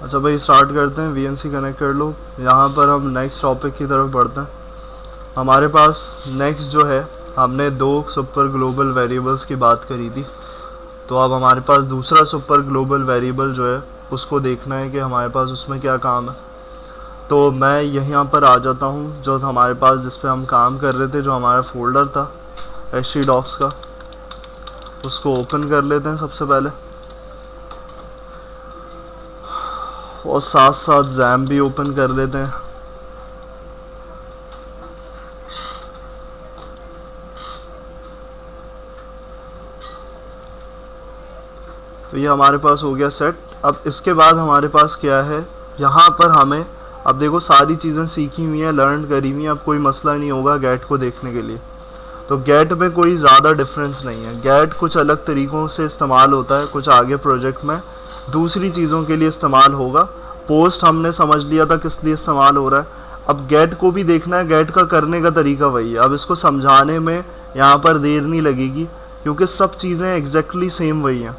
अच्छा भाई स्टार्ट करते हैं। वीएनसी कनेक्ट कर लो। यहाँ पर हम नेक्स्ट टॉपिक की तरफ बढ़ते हैं। हमारे पास नेक्स्ट जो है, हमने दो सुपर ग्लोबल वेरिएबल्स की बात करी थी, तो अब हमारे पास दूसरा सुपर ग्लोबल वेरिएबल जो है उसको देखना है कि हमारे पास उसमें क्या काम है। तो मैं यहाँ पर आ जाता हूँ, जो हमारे पास जिस पे हम काम कर रहे थे, जो हमारा फोल्डर था htdocs का, उसको ओपन कर लेते हैं सबसे पहले, और साथ साथ जैम भी ओपन कर लेते हैं। तो ये हमारे पास हो गया सेट। अब इसके बाद हमारे पास क्या है, यहाँ पर हमें अब देखो सारी चीज़ें सीखी हुई हैं, लर्न करी हुई हैं, अब कोई मसला नहीं होगा गेट को देखने के लिए। तो गेट में कोई ज़्यादा डिफरेंस नहीं है। गेट कुछ अलग तरीक़ों से इस्तेमाल होता है, कुछ आगे प्रोजेक्ट में दूसरी चीज़ों के लिए इस्तेमाल होगा। पोस्ट हमने समझ लिया था किस लिए इस्तेमाल हो रहा है, अब गेट को भी देखना है। गेट का करने का तरीका वही है। अब इसको समझाने में यहाँ पर देर नहीं लगेगी, क्योंकि सब चीज़ें एग्जैक्टली सेम वही हैं।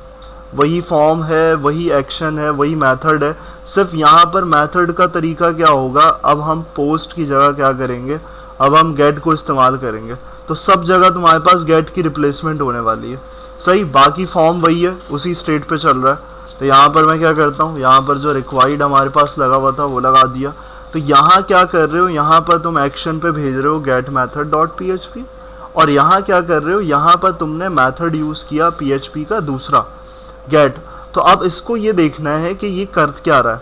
वही फॉर्म है, वही एक्शन है, वही मेथड है। सिर्फ यहाँ पर मेथड का तरीका क्या होगा, अब हम पोस्ट की जगह क्या करेंगे, अब हम गेट को इस्तेमाल करेंगे। तो सब जगह तुम्हारे पास गेट की रिप्लेसमेंट होने वाली है। सही, बाकी फॉर्म वही है, उसी स्टेट पे चल रहा है। तो यहाँ पर मैं क्या करता हूँ, यहाँ पर जो रिक्वायर्ड हमारे पास लगा हुआ था वो लगा दिया। तो यहाँ क्या कर रहे हो, यहाँ पर तुम एक्शन पे भेज रहे हो गेट मैथड डॉट php, और यहाँ क्या कर रहे हो, यहाँ पर तुमने मैथड यूज़ किया php का दूसरा गेट। तो अब इसको ये देखना है कि ये कर क्या रहा है।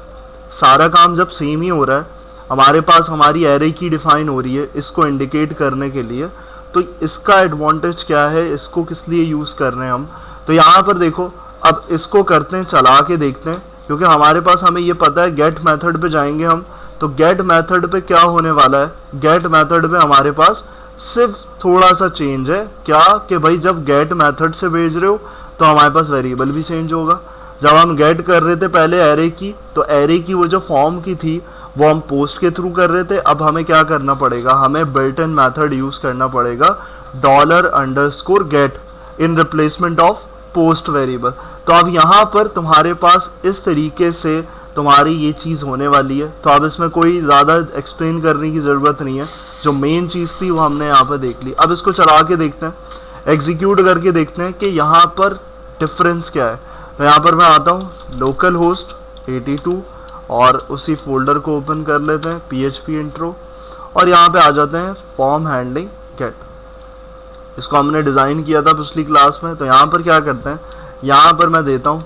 सारा काम जब सेम ही हो रहा है, हमारे पास हमारी एरे की डिफाइन हो रही है इसको इंडिकेट करने के लिए, तो इसका एडवांटेज क्या है, इसको किस लिए यूज़ कर रहे हैं हम। तो यहाँ पर देखो, अब इसको करते हैं, चला के देखते हैं, क्योंकि हमारे पास हमें ये पता है गेट मेथड पे जाएंगे हम। तो गेट मेथड पे क्या होने वाला है, गेट मेथड पे हमारे पास सिर्फ थोड़ा सा चेंज है। क्या कि भाई जब गेट मेथड से भेज रहे हो तो हमारे पास वेरिएबल भी चेंज होगा। जब हम गेट कर रहे थे पहले एरे की, तो एरे की वो जो फॉर्म की थी वो हम पोस्ट के थ्रू कर रहे थे। अब हमें क्या करना पड़ेगा, हमें बिल्ट इन मेथड यूज़ करना पड़ेगा $_get in replacement of post variable. तो अब यहाँ पर तुम्हारे पास इस तरीके से तुम्हारी ये चीज़ होने वाली है। तो अब इसमें कोई ज़्यादा एक्सप्लेन करने की ज़रूरत नहीं है, जो मेन चीज़ थी वो हमने यहाँ पर देख ली। अब इसको चला के देखते हैं, एग्जीक्यूट करके देखते हैं कि यहाँ पर डिफरेंस क्या है। तो यहाँ पर मैं आता हूँ, लोकल होस्ट 82, और उसी फोल्डर को ओपन कर लेते हैं php इंट्रो, और यहाँ पे आ जाते हैं फॉर्म हैंडलिंग गेट। इसको हमने डिज़ाइन किया था पिछली क्लास में। तो यहाँ पर क्या करते हैं, यहाँ पर मैं देता हूँ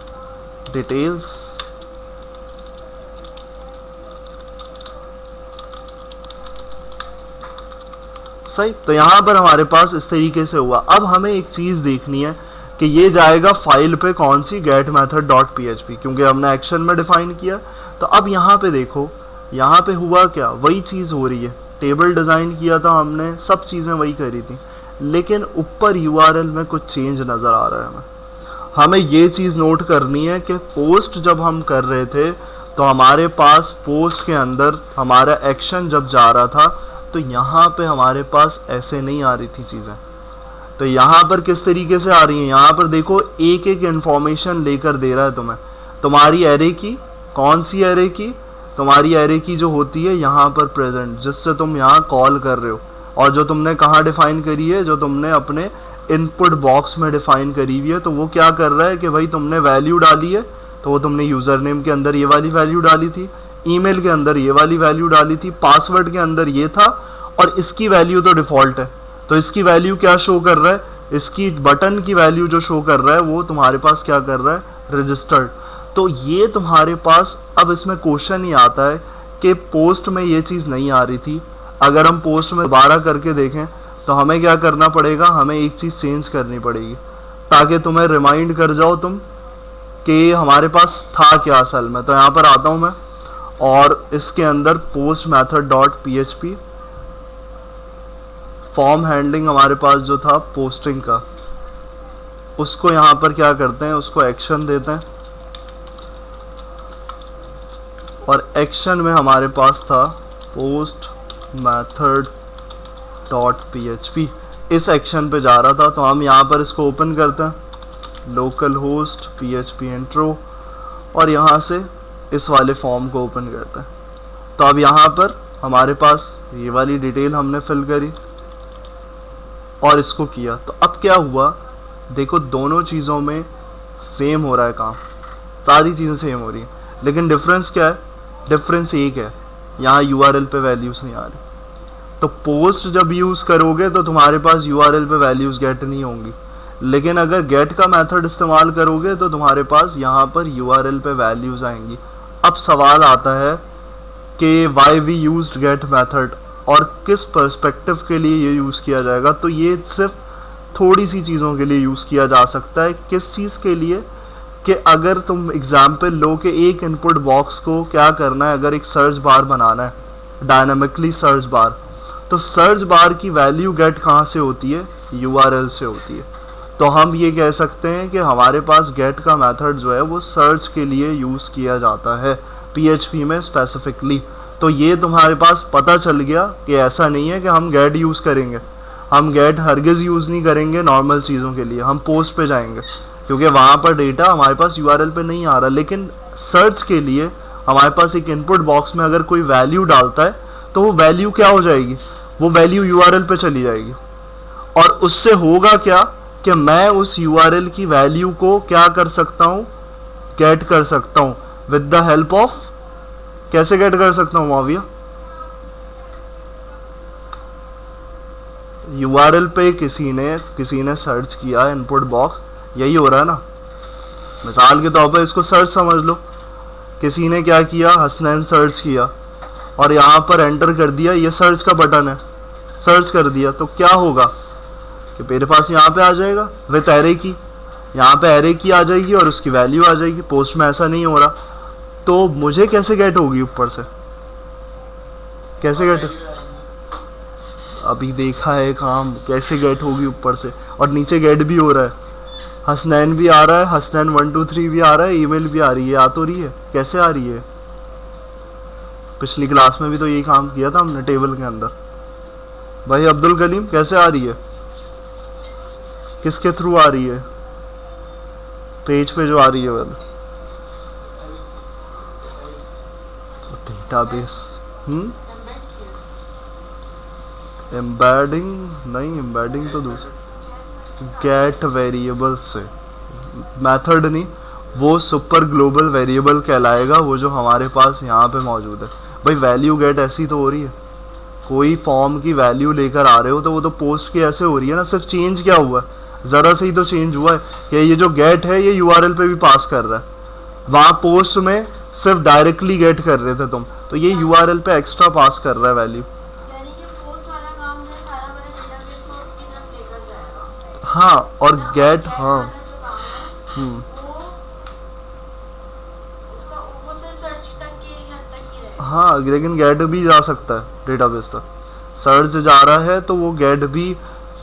डिटेल्स, सही। तो यहाँ पर हमारे पास इस तरीके से हुआ। अब हमें एक चीज़ देखनी है कि ये जाएगा फाइल पे कौन सी, गेट मैथड डॉट php, क्योंकि हमने एक्शन में डिफाइन किया। तो अब यहाँ पे देखो, यहाँ पे हुआ क्या, वही चीज़ हो रही है। टेबल डिज़ाइन किया था हमने, सब चीज़ें वही करी थी, लेकिन ऊपर URL में कुछ चेंज नज़र आ रहा है। हमें ये चीज़ नोट करनी है कि पोस्ट जब हम कर रहे थे तो हमारे पास पोस्ट के अंदर हमारा एक्शन जब जा रहा था, तो यहाँ पे हमारे पास ऐसे नहीं आ रही थी चीज़ें। तो यहाँ पर किस तरीके से आ रही है, यहाँ पर देखो एक एक इन्फॉर्मेशन लेकर दे रहा है तुम्हें, तुम्हारी एरे की, कौन सी एरे की, तुम्हारी एरे की जो होती है यहाँ पर प्रेजेंट, जिससे तुम यहाँ कॉल कर रहे हो, और जो तुमने कहाँ डिफाइन करी है, जो तुमने अपने इनपुट बॉक्स में डिफाइन करी हुई है। तो वो क्या कर रहा है कि भाई तुमने वैल्यू डाली है, तो वो तुमने यूज़र नेम के अंदर ये वाली वैल्यू डाली थी, ईमेल के अंदर ये वाली वैल्यू डाली थी, पासवर्ड के अंदर ये था, और इसकी वैल्यू तो डिफ़ॉल्ट है। तो इसकी वैल्यू क्या शो कर रहा है, इसकी बटन की वैल्यू जो शो कर रहा है वो तुम्हारे पास क्या कर रहा है, रजिस्टर्ड। तो ये तुम्हारे पास, अब इसमें क्वेश्चन ही आता है कि पोस्ट में ये चीज़ नहीं आ रही थी। अगर हम पोस्ट में दोबारा करके देखें तो हमें क्या करना पड़ेगा, हमें एक चीज़ चेंज करनी पड़ेगी, ताकि तुम्हें रिमाइंड कर जाओ तुम कि हमारे पास था क्या असल में। तो यहाँ पर आता हूँ मैं, और इसके अंदर post method dot php, form handling हमारे पास जो था पोस्टिंग का, उसको यहाँ पर क्या करते हैं, उसको एक्शन देते हैं, और एक्शन में हमारे पास था पोस्ट मैथड डॉट php, इस एक्शन पे जा रहा था। तो हम यहाँ पर इसको ओपन करते हैं, लोकल होस्ट php इंट्रो, और यहाँ से इस वाले फॉर्म को ओपन करते हैं। तो अब यहाँ पर हमारे पास ये वाली डिटेल हमने फिल करी और इसको किया, तो अब क्या हुआ, देखो दोनों चीज़ों में सेम हो रहा है काम, सारी चीज़ें सेम हो रही हैं, लेकिन डिफरेंस क्या है, डिफरेंस एक है, यहाँ यूआरएल पे वैल्यूज़ नहीं आ रही। तो पोस्ट जब यूज़ करोगे तो तुम्हारे पास यूआरएल पे वैल्यूज़ गेट नहीं होंगी, लेकिन अगर गेट का मेथड इस्तेमाल करोगे तो तुम्हारे पास यहाँ पर यूआरएल पे वैल्यूज़ आएंगी। अब सवाल आता है कि why we used get method और किस पर्सपेक्टिव के लिए ये यूज़ किया जाएगा। तो ये सिर्फ थोड़ी सी चीज़ों के लिए यूज़ किया जा सकता है। किस चीज़ के लिए, कि अगर तुम एग्जाम्पल लो कि एक इनपुट बॉक्स को क्या करना है, अगर एक सर्च बार बनाना है, डायनामिकली सर्च बार, तो सर्च बार की वैल्यू गेट कहाँ से होती है, यूआरएल से होती है। तो हम ये कह सकते हैं कि हमारे पास गेट का मेथड जो है वो सर्च के लिए यूज़ किया जाता है पीएचपी में स्पेसिफिकली। तो ये तुम्हारे पास पता चल गया कि ऐसा नहीं है कि हम गेट यूज़ करेंगे, हम गेट हरगिज़ यूज़ नहीं करेंगे नॉर्मल चीज़ों के लिए, हम पोस्ट पे जाएंगे क्योंकि वहाँ पर डेटा हमारे पास यूआरएल पे नहीं आ रहा। लेकिन सर्च के लिए हमारे पास एक इनपुट बॉक्स में अगर कोई वैल्यू डालता है तो वो वैल्यू क्या हो जाएगी, वो वैल्यू यूआरएल पे चली जाएगी। और उससे होगा क्या कि मैं उस यूआरएल की वैल्यू को क्या कर सकता हूँ, गेट कर सकता हूँ विद द हेल्प ऑफ, कैसे गेट कर सकता हूँ माविया, यूआरएल पे किसी ने सर्च किया इनपुट बॉक्स, यही हो रहा है ना, मिसाल के तौर पर इसको सर्च समझ लो, किसी ने क्या किया, हसनैन सर्च किया और यहाँ पर एंटर कर दिया, ये सर्च का बटन है, सर्च कर दिया, तो क्या होगा कि मेरे पास यहाँ पे आ जाएगा विथ एरे की, यहाँ पे एरे की आ जाएगी और उसकी वैल्यू आ जाएगी। पोस्ट में ऐसा नहीं हो रहा, तो मुझे कैसे गेट होगी ऊपर से, कैसे गेट, अभी देखा है काम, कैसे गेट होगी ऊपर से, और नीचे गेट भी हो रहा है, हसनैन भी आ रहा है, हसनैन 1 2 3 भी आ रहा है, ईमेल भी आ रही है, आ तो रही है, कैसे आ रही है, पिछली क्लास में भी तो यही काम किया था हमने टेबल के अंदर। भाई अब्दुल कलीम कैसे आ रही है, किसके थ्रू आ रही है, पेज पे जो आ रही है वाला डेटाबेस, एम्बेडिंग नहीं, एम्बेडिंग तो दूसरा, गेट वेरिएबल से, मेथड नहीं, वो सुपर ग्लोबल वेरिएबल कहलाएगा, वो जो हमारे पास यहाँ पे मौजूद है। भाई वैल्यू गेट ऐसी तो हो रही है, कोई फॉर्म की वैल्यू लेकर आ रहे हो तो वो तो पोस्ट की ऐसे हो रही है ना, सिर्फ चेंज क्या हुआ है, ज़रा से ही तो चेंज हुआ है कि ये जो गेट है ये यूआरएल पे भी पास कर रहा है, वहाँ पोस्ट में सिर्फ डायरेक्टली गेट कर रहे थे तुम, तो ये यूआरएल पे एक्स्ट्रा पास कर रहा है वैल्यू। हाँ और गेट, हाँ हाँ लेकिन गेट भी जा सकता है डेटाबेस तक, सर्च जा रहा है तो वो गेट भी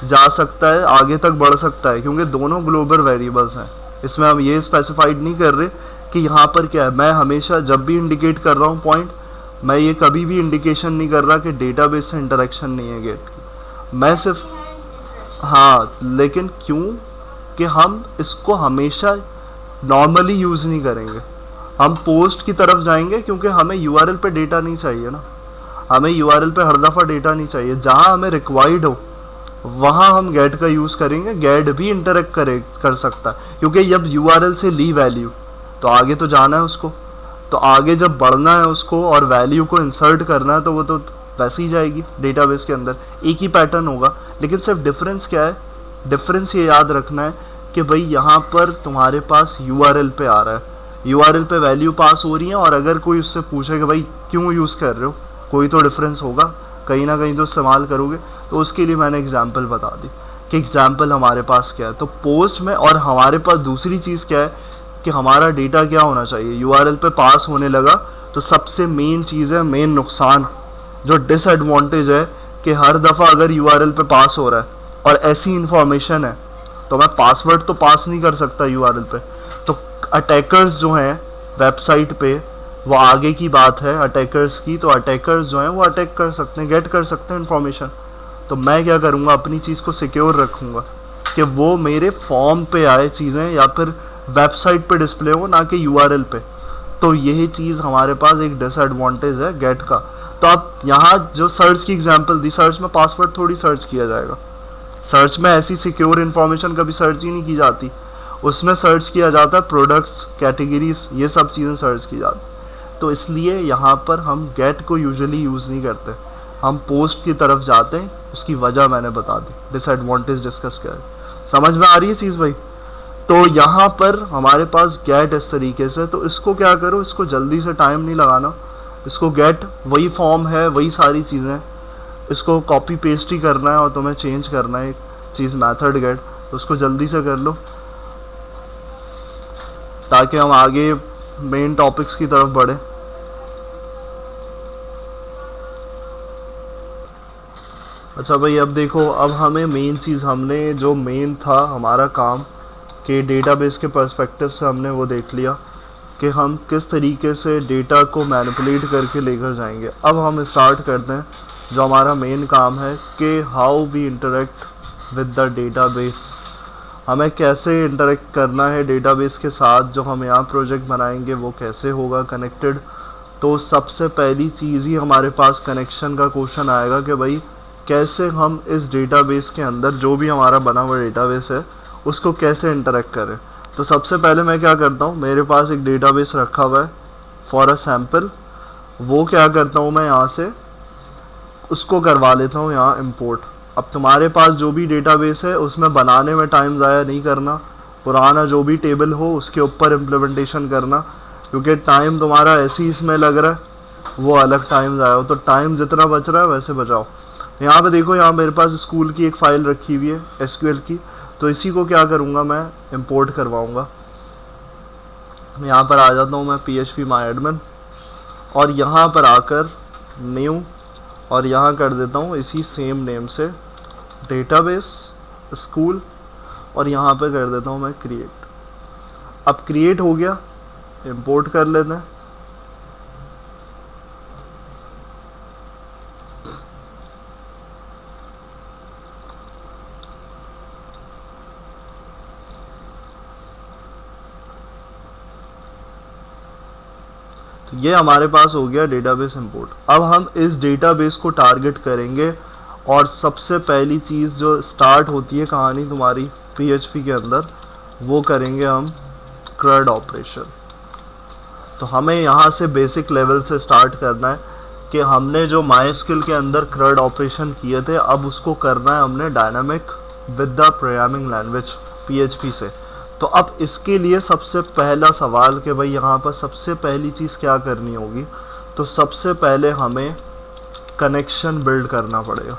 जा सकता है, आगे तक बढ़ सकता है, क्योंकि दोनों ग्लोबल वेरिएबल्स हैं। इसमें हम ये स्पेसिफाइड नहीं कर रहे कि यहाँ पर क्या है, मैं हमेशा जब भी इंडिकेट कर रहा हूँ पॉइंट, मैं ये कभी भी इंडिकेशन नहीं कर रहा कि डेटाबेस से इंटरेक्शन नहीं है गेट की, मैं सिर्फ, हाँ लेकिन क्यों कि हम इसको हमेशा नॉर्मली यूज़ नहीं करेंगे, हम पोस्ट की तरफ जाएंगे क्योंकि हमें यूआरएल पे डेटा नहीं चाहिए ना, हमें यूआरएल पे हर दफ़ा डेटा नहीं चाहिए, जहाँ हमें रिक्वायर्ड हो वहाँ हम गेट का यूज़ करेंगे। गेट भी इंटरेक्ट कर सकता है क्योंकि जब यूआरएल से ली वैल्यू तो आगे तो जाना है उसको, तो आगे जब बढ़ना है उसको और वैल्यू को इंसर्ट करना है तो वो तो वैसे ही जाएगी डेटाबेस के अंदर, एक ही पैटर्न होगा। लेकिन सिर्फ डिफरेंस क्या है, डिफरेंस ये याद रखना है कि भाई यहाँ पर तुम्हारे पास यूआरएल पे आ रहा है, यूआरएल पे वैल्यू पास हो रही है, और अगर कोई उससे पूछे कि भाई क्यों यूज़ कर रहे हो, कोई तो डिफरेंस होगा, कहीं ना कहीं तो इस्तेमाल करोगे, तो उसके लिए मैंने एग्जांपल बता दी कि एग्जांपल हमारे पास क्या है। तो पोस्ट में, और हमारे पास दूसरी चीज़ क्या है कि हमारा डेटा क्या होना चाहिए, यूआरएल पे पास होने लगा तो सबसे मेन चीज़ है, मेन नुकसान जो डिसएडवांटेज है कि हर दफ़ा अगर यूआरएल पे पास हो रहा है और ऐसी इंफॉर्मेशन है तो मैं पासवर्ड तो पास नहीं कर सकता यूआरएल पे, तो अटैकर्स जो हैं वेबसाइट पे, वो आगे की बात है अटैकर्स की, तो अटैकर्स जो हैं वो अटैक कर सकते हैं, गेट कर सकते हैं इन्फॉर्मेशन। तो मैं क्या करूँगा, अपनी चीज़ को सिक्योर रखूँगा कि वो मेरे फॉर्म पे आए चीज़ें या फिर वेबसाइट पे डिस्प्ले हो, ना कि यूआरएल पे। तो यही चीज़ हमारे पास एक डिसएडवांटेज है गेट का। तो आप यहाँ जो सर्च की एग्जांपल दी, सर्च में पासवर्ड थोड़ी सर्च किया जाएगा, सर्च में ऐसी सिक्योर इन्फॉर्मेशन कभी सर्च ही नहीं की जाती, उसमें सर्च किया जाता है प्रोडक्ट्स, कैटेगरीज, ये सब चीज़ें सर्च की जाती। तो इसलिए यहाँ पर हम गेट को यूजुअली यूज़ नहीं करते, हम पोस्ट की तरफ जाते हैं। उसकी वजह मैंने बता दी, डिसएडवांटेज डिस्कस कर, समझ में आ रही है चीज़ भाई। तो यहाँ पर हमारे पास गेट इस तरीके से, तो इसको क्या करो, इसको जल्दी से टाइम नहीं लगाना, इसको गेट वही फॉर्म है, वही सारी चीज़ें, इसको कॉपी पेस्ट ही करना है और तुम्हें चेंज करना है एक चीज़ मेथड गेट, तो उसको जल्दी से कर लो ताकि हम आगे मेन टॉपिक्स की तरफ बढ़े। अच्छा भाई, अब देखो, अब हमें मेन चीज़, हमने जो मेन था हमारा काम कि डेटाबेस के पर्सपेक्टिव से हमने वो देख लिया कि हम किस तरीके से डेटा को मैनिपुलेट करके लेकर जाएंगे। अब हम स्टार्ट करते हैं जो हमारा मेन काम है कि how we interact with the database, हमें कैसे इंटरेक्ट करना है डेटाबेस के साथ, जो हम यहाँ प्रोजेक्ट बनाएंगे वो कैसे होगा कनेक्टेड। तो सबसे पहली चीज़ ही हमारे पास कनेक्शन का क्वेश्चन आएगा कि भाई कैसे हम इस डेटाबेस के अंदर जो भी हमारा बना हुआ डेटाबेस है उसको कैसे इंटरेक्ट करें। तो सबसे पहले मैं क्या करता हूँ, मेरे पास एक डेटाबेस रखा हुआ है फॉर अ सैम्पल, वो क्या करता हूँ मैं यहाँ से उसको करवा लेता हूँ यहाँ इंपोर्ट। अब तुम्हारे पास जो भी डेटाबेस है उसमें बनाने में टाइम ज़ाया नहीं करना, पुराना जो भी टेबल हो उसके ऊपर इम्प्लीमेंटेशन करना, क्योंकि टाइम तुम्हारा ऐसे ही इसमें लग रहा है, वो अलग टाइम ज़ाया हो। तो टाइम जितना बच रहा है वैसे बचाओ। यहाँ पे देखो, यहाँ मेरे पास स्कूल की एक फ़ाइल रखी हुई है SQL की, तो इसी को क्या करूँगा मैं इंपोर्ट करवाऊँगा। यहाँ पर आ जाता हूँ मैं PHP MyAdmin और यहाँ पर आकर न्यू और यहाँ कर देता हूँ इसी सेम नेम से डेटाबेस स्कूल और यहाँ पे कर देता हूँ मैं क्रिएट। अब क्रिएट हो गया, इंपोर्ट कर लेते हैं। ये हमारे पास हो गया डेटाबेस इंपोर्ट। अब हम इस डेटाबेस को टारगेट करेंगे और सबसे पहली चीज़ जो स्टार्ट होती है कहानी तुम्हारी PHP के अंदर, वो करेंगे हम CRUD ऑपरेशन। तो हमें यहाँ से बेसिक लेवल से स्टार्ट करना है कि हमने जो MySQL के अंदर CRUD ऑपरेशन किए थे, अब उसको करना है हमने dynamic with the programming language PHP से। तो अब इसके लिए सबसे पहला सवाल कि भाई यहाँ पर सबसे पहली चीज़ क्या करनी होगी, तो सबसे पहले हमें कनेक्शन बिल्ड करना पड़ेगा।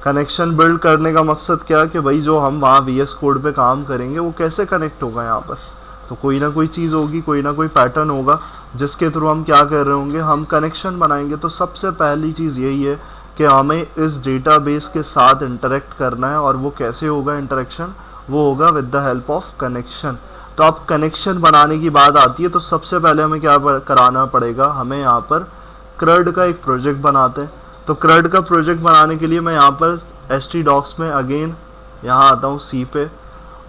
कनेक्शन बिल्ड करने का मकसद क्या है कि भाई जो हम वहाँ VS कोड पे काम करेंगे वो कैसे कनेक्ट होगा यहाँ पर, तो कोई ना कोई चीज़ होगी, कोई ना कोई पैटर्न होगा जिसके थ्रू हम क्या कर रहे होंगे, हम कनेक्शन बनाएंगे। तो सबसे पहली चीज़ यही है कि हमें इस डेटाबेस के साथ इंटरेक्ट करना है, और वो कैसे होगा इंटरेक्शन, वो होगा with the help of connection. तो अब कनेक्शन बनाने की बात आती है, तो सबसे पहले हमें क्या कराना पड़ेगा, हमें यहाँ पर CRUD का एक प्रोजेक्ट बनाते हैं। तो CRUD का प्रोजेक्ट बनाने के लिए मैं यहाँ पर htdocs में अगेन यहाँ आता हूँ C पे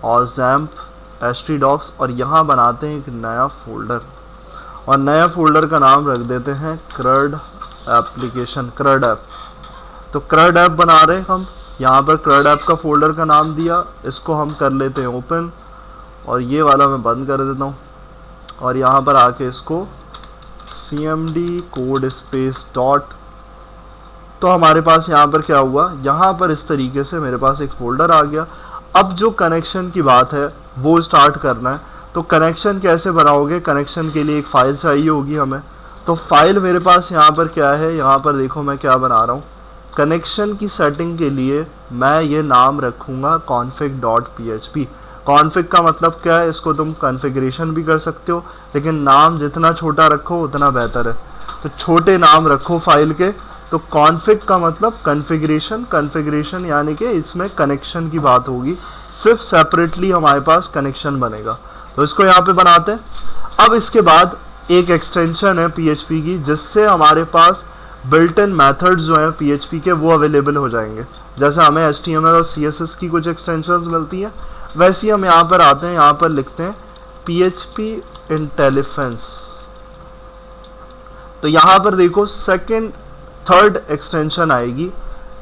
और XAMPP htdocs और यहाँ बनाते हैं एक नया फोल्डर, और नया फोल्डर का नाम रख देते हैं CRUD एप्लीकेशन, CRUD ऐप। तो CRUD ऐप बना रहे हैं हम, यहाँ पर CRUD ऐप का फोल्डर का नाम दिया, इसको हम कर लेते हैं ओपन और ये वाला मैं बंद कर देता हूँ, और यहाँ पर आके इसको cmd कोड स्पेस डॉट। तो हमारे पास यहाँ पर क्या हुआ, यहाँ पर इस तरीके से मेरे पास एक फोल्डर आ गया। अब जो कनेक्शन की बात है वो स्टार्ट करना है। तो कनेक्शन कैसे बनाओगे, कनेक्शन के लिए एक फ़ाइल चाहिए होगी हमें। तो फाइल मेरे पास यहाँ पर क्या है, यहाँ पर देखो मैं क्या बना रहा हूँ। कनेक्शन की सेटिंग के लिए मैं ये नाम रखूँगा config.php। कॉन्फ़िग का मतलब क्या है, इसको तुम कॉन्फ़िगरेशन भी कर सकते हो, लेकिन नाम जितना छोटा रखो उतना बेहतर है। तो छोटे नाम रखो फाइल के। तो कॉन्फ़िग का मतलब कॉन्फ़िगरेशन, कॉन्फ़िगरेशन यानी कि इसमें कनेक्शन की बात होगी, सिर्फ सेपरेटली हमारे पास कनेक्शन बनेगा। तो इसको यहाँ पे बनाते हैं। अब इसके बाद एक एक्सटेंशन है PHP की, जिससे हमारे पास बिल्ट इन मेथड्स जो हैं PHP के वो अवेलेबल हो जाएंगे। जैसे हमें HTML और CSS की कुछ एक्सटेंशंस मिलती हैं, वैसे ही हम यहाँ पर आते हैं, यहाँ पर लिखते हैं PHP इंटेलिजेंस। तो यहाँ पर देखो सेकंड थर्ड एक्सटेंशन आएगी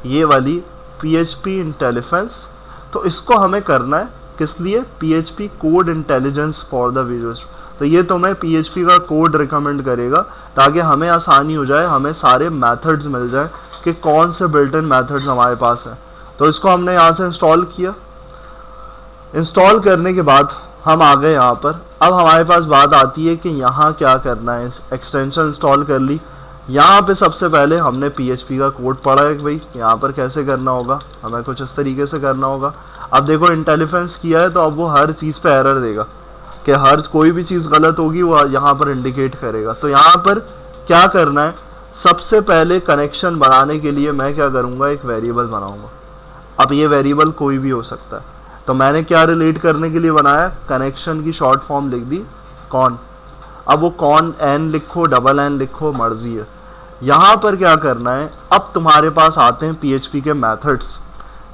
ये वाली PHP इंटेलिजेंस। तो इसको हमें करना है किस लिए, PHP code intelligence for the visual. तो ये तुम्हें PHP का कोड रिकमेंड करेगा ताकि हमें आसानी हो जाए, हमें सारे मेथड्स मिल जाए कि कौन से बिल्ट इन मेथड्स हमारे पास हैं। तो इसको हमने यहाँ से इंस्टॉल किया। इंस्टॉल करने के बाद हम आ गए यहाँ पर। अब हमारे पास बात आती है कि यहाँ क्या करना है। एक्सटेंशन इंस्टॉल कर ली। यहाँ पे सबसे पहले हमने PHP का कोड पढ़ा है कि भाई यहाँ पर कैसे करना होगा, हमें कुछ इस तरीके से करना होगा। अब देखो इंटेलिजेंस किया है तो अब वो हर चीज़ पे एरर देगा कि हर कोई भी चीज़ गलत होगी वो यहाँ पर इंडिकेट करेगा। तो यहाँ पर क्या करना है, सबसे पहले कनेक्शन बनाने के लिए मैं क्या करूँगा, एक वेरिएबल बनाऊँगा। अब ये वेरिएबल कोई भी हो सकता है। तो मैंने क्या रिलेट करने के लिए बनाया, कनेक्शन की शॉर्ट फॉर्म लिख दी कॉन। अब वो कॉन n लिखो डबल n लिखो मर्जी है। यहाँ पर क्या करना है, अब तुम्हारे पास आते हैं PHP के मेथड्स।